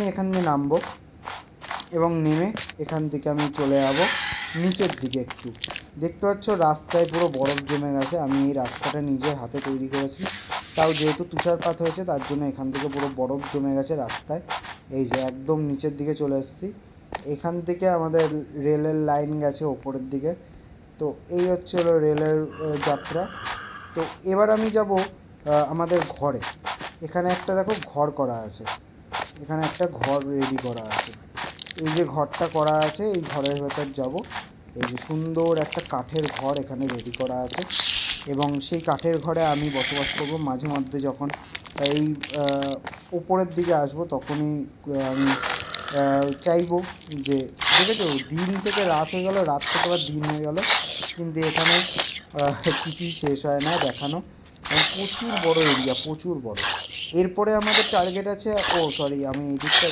আমি এখান দিয়ে নামবো এবং নেমে এখান থেকে আমি চলে যাবো নিচের দিকে। একটু দেখতে পাচ্ছ রাস্তায় পুরো বরফ জমে গেছে। আমি এই রাস্তাটা নিজের হাতে তৈরি করেছি, তাও যেহেতু তুষারপাত হয়েছে তার জন্য এখান থেকে পুরো বরফ জমে গেছে রাস্তায়। এই যে একদম নিচের দিকে চলে এসেছি। এখান থেকে আমাদের রেলের লাইন গেছে ওপরের দিকে। তো এই হচ্ছে হলো রেলের যাত্রা। তো এবার আমি যাব আমাদের ঘরে। এখানে একটা দেখো ঘর করা আছে, এখানে একটা ঘর রেডি করা আছে। এই যে ঘরটা করা আছে এই ঘরের ভেতর যাব। এই যে সুন্দর একটা কাঠের ঘর এখানে রেডি করা আছে এবং সেই কাঠের ঘরে আমি বসবাস করব। মাঝে মধ্যে যখন এই উপরের দিকে আসবো তখনই আমি চাইবো যে, দেখেছো দিন থেকে রাত হয়ে গেল, রাত থেকে আবার দিন হয়ে গেল, কিন্তু এখানে কিছুই শেষ হয় না দেখানো। প্রচুর বড় এরিয়া, প্রচুর বড়। এরপরে আমাদের টার্গেট আছে, ও সরি আমি এই দিকটা